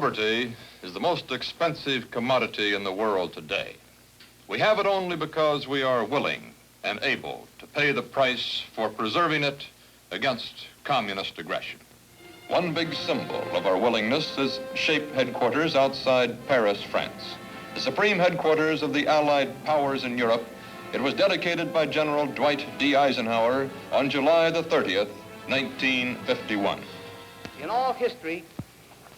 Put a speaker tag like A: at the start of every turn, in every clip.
A: Liberty is the most expensive commodity in the world today. We have it only because we are willing and able to pay the price for preserving it against communist aggression. One big symbol of our willingness is SHAPE headquarters outside Paris, France. The supreme headquarters of the Allied powers in Europe. It was dedicated by General Dwight D. Eisenhower on July the 30th, 1951.
B: In all history,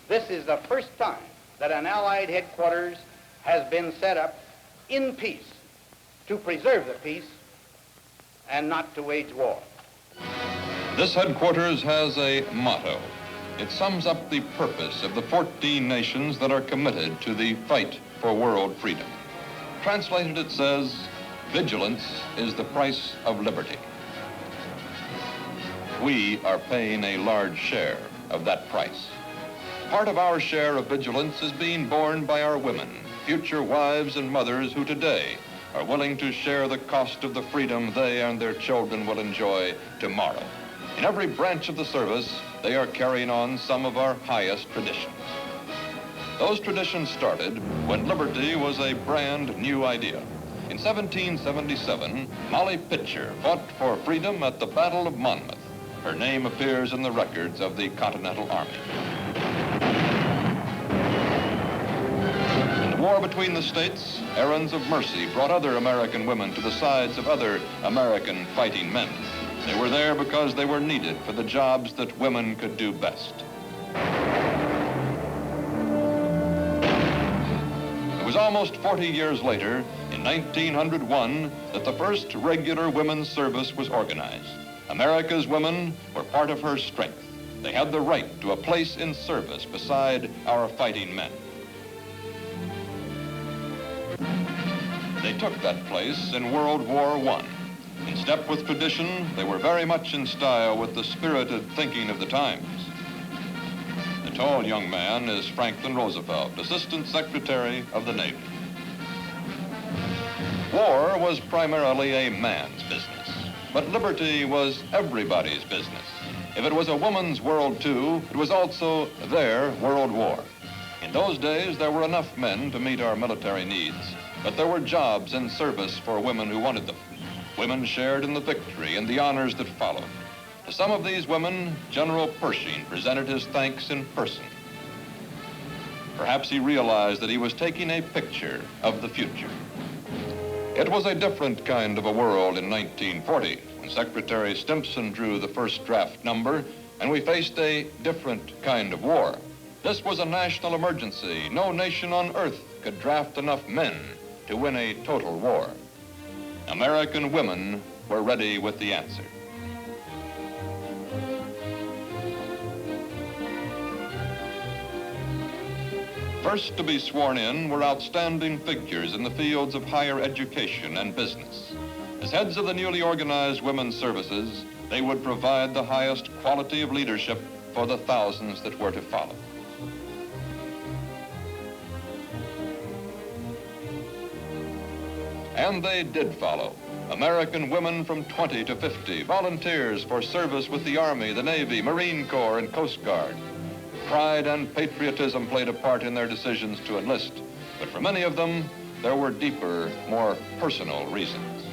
B: this is the first time that an Allied headquarters has been set up in peace to preserve the peace and not to wage war.
A: This headquarters has a motto. It sums up the purpose of the 14 nations that are committed to the fight for world freedom. Translated, it says, vigilance is the price of liberty. We are paying a large share of that price. Part of our share of vigilance is being borne by our women, future wives and mothers who today are willing to share the cost of the freedom they and their children will enjoy tomorrow. In every branch of the service, they are carrying on some of our highest traditions. Those traditions started when liberty was a brand new idea. In 1777, Molly Pitcher fought for freedom at the Battle of Monmouth. Her name appears in the records of the Continental Army. In the war between the states, errands of mercy brought other American women to the sides of other American fighting men. They were there because they were needed for the jobs that women could do best. It was almost 40 years later, in 1901, that the first regular women's service was organized. America's women were part of her strength. They had the right to a place in service beside our fighting men. They took that place in World War I. In step with tradition, they were very much in style with the spirited thinking of the times. The tall young man is Franklin Roosevelt, Assistant Secretary of the Navy. War was primarily a man's business, but liberty was everybody's business. If it was a woman's world too, it was also their world war. In those days, there were enough men to meet our military needs, but there were jobs in service for women who wanted them. Women shared in the victory and the honors that followed. To some of these women, General Pershing presented his thanks in person. Perhaps he realized that he was taking a picture of the future. It was a different kind of a world in 1940 when Secretary Stimson drew the first draft number, and we faced a different kind of war. This was a national emergency. No nation on earth could draft enough men to win a total war. American women were ready with the answer. First to be sworn in were outstanding figures in the fields of higher education and business. As heads of the newly organized women's services, they would provide the highest quality of leadership for the thousands that were to follow. And they did follow. American women from 20 to 50, volunteers for service with the Army, the Navy, Marine Corps, and Coast Guard. Pride and patriotism played a part in their decisions to enlist, but for many of them, there were deeper, more personal reasons.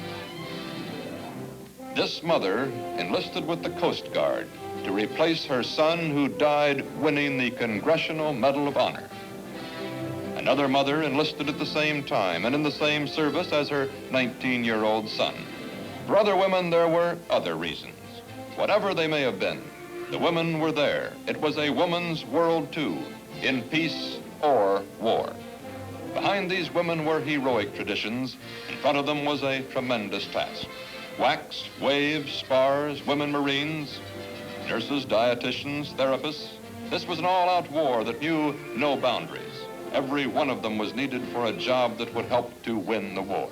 A: This mother enlisted with the Coast Guard to replace her son who died winning the Congressional Medal of Honor. Another mother enlisted at the same time and in the same service as her 19-year-old son. For other women, there were other reasons. Whatever they may have been, the women were there. It was a woman's world too, in peace or war. Behind these women were heroic traditions. In front of them was a tremendous task. Wax, waves, spars, women Marines, nurses, dietitians, therapists. This was an all-out war that knew no boundaries. Every one of them was needed for a job that would help to win the war.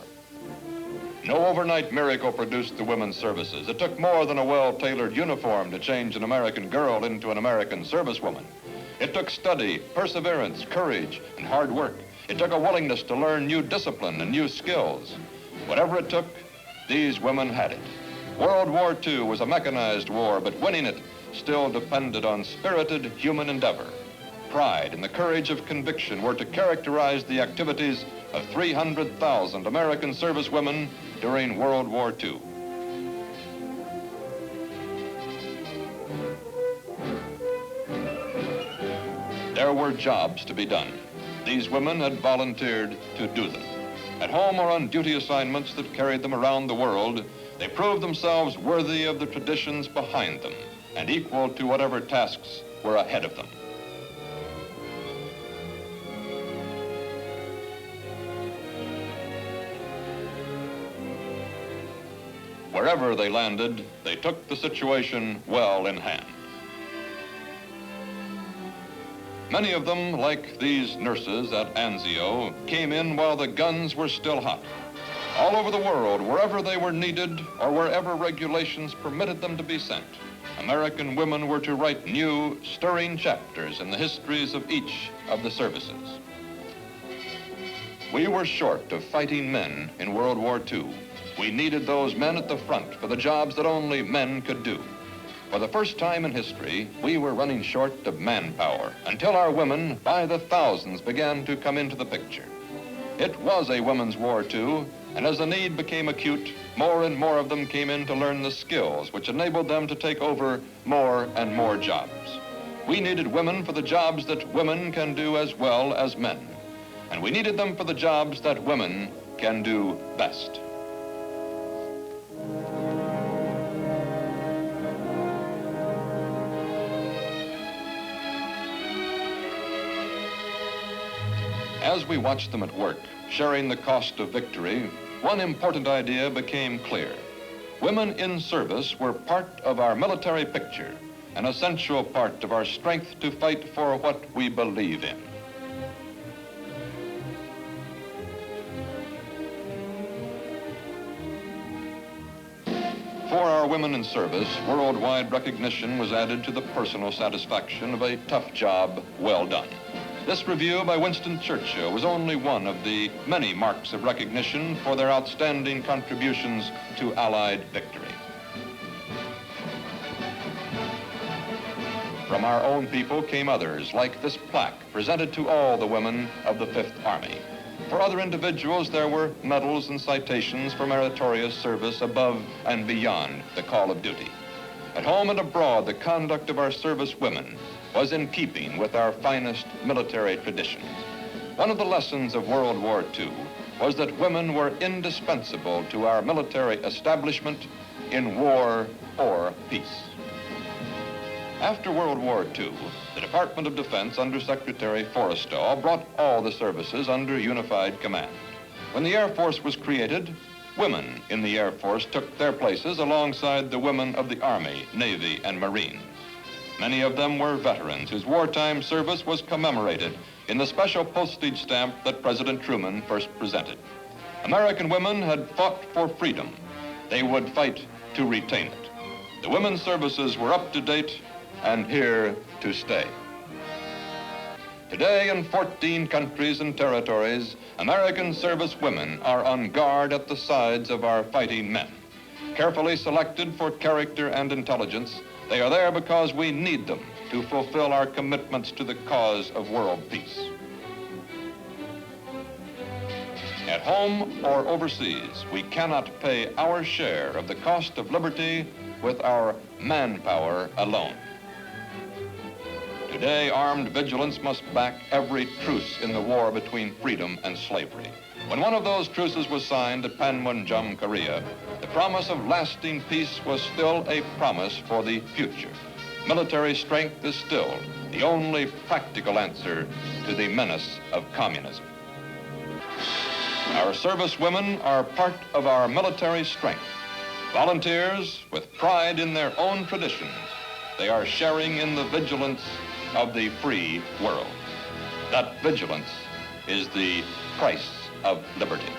A: No overnight miracle produced the women's services. It took more than a well-tailored uniform to change an American girl into an American servicewoman. It took study, perseverance, courage, and hard work. It took a willingness to learn new discipline and new skills. Whatever it took, these women had it. World War II was a mechanized war, but winning it still depended on spirited human endeavor. pride and the courage of conviction were to characterize the activities of 300,000 American servicewomen during World War II. There were jobs to be done. These women had volunteered to do them. At home or on duty assignments that carried them around the world, they proved themselves worthy of the traditions behind them and equal to whatever tasks were ahead of them. Wherever they landed, they took the situation well in hand. Many of them, like these nurses at Anzio, came in while the guns were still hot. All over the world, wherever they were needed or wherever regulations permitted them to be sent, American women were to write new, stirring chapters in the histories of each of the services. We were short of fighting men in World War II. We needed those men at the front for the jobs that only men could do. For the first time in history, we were running short of manpower until our women, by the thousands, began to come into the picture. It was a women's war, too, and as the need became acute, more and more of them came in to learn the skills which enabled them to take over more and more jobs. We needed women for the jobs that women can do as well as men, and we needed them for the jobs that women can do best. As we watched them at work, sharing the cost of victory, one important idea became clear. Women in service were part of our military picture, an essential part of our strength to fight for what we believe in. For our women in service, worldwide recognition was added to the personal satisfaction of a tough job well done. This review by Winston Churchill was only one of the many marks of recognition for their outstanding contributions to Allied victory. From our own people came others, like this plaque presented to all the women of the 5th Army. For other individuals, there were medals and citations for meritorious service above and beyond the call of duty. At home and abroad, the conduct of our service women was in keeping with our finest military traditions. One of the lessons of World War II was that women were indispensable to our military establishment in war or peace. After World War II, the Department of Defense under Secretary Forrestal brought all the services under unified command. When the Air Force was created, women in the Air Force took their places alongside the women of the Army, Navy, and Marines. Many of them were veterans whose wartime service was commemorated in the special postage stamp that President Truman first presented. American women had fought for freedom. They would fight to retain it. The women's services were up to date and here to stay. Today, in 14 countries and territories, American service women are on guard at the sides of our fighting men. Carefully selected for character and intelligence, they are there because we need them to fulfill our commitments to the cause of world peace. At home or overseas, we cannot pay our share of the cost of liberty with our manpower alone. Today, armed vigilance must back every truce in the war between freedom and slavery. When one of those truces was signed at Panmunjom, Korea, the promise of lasting peace was still a promise for the future. Military strength is still the only practical answer to the menace of communism. Our service women are part of our military strength. Volunteers with pride in their own traditions, they are sharing in the vigilance of the free world. That vigilance is the price of liberty.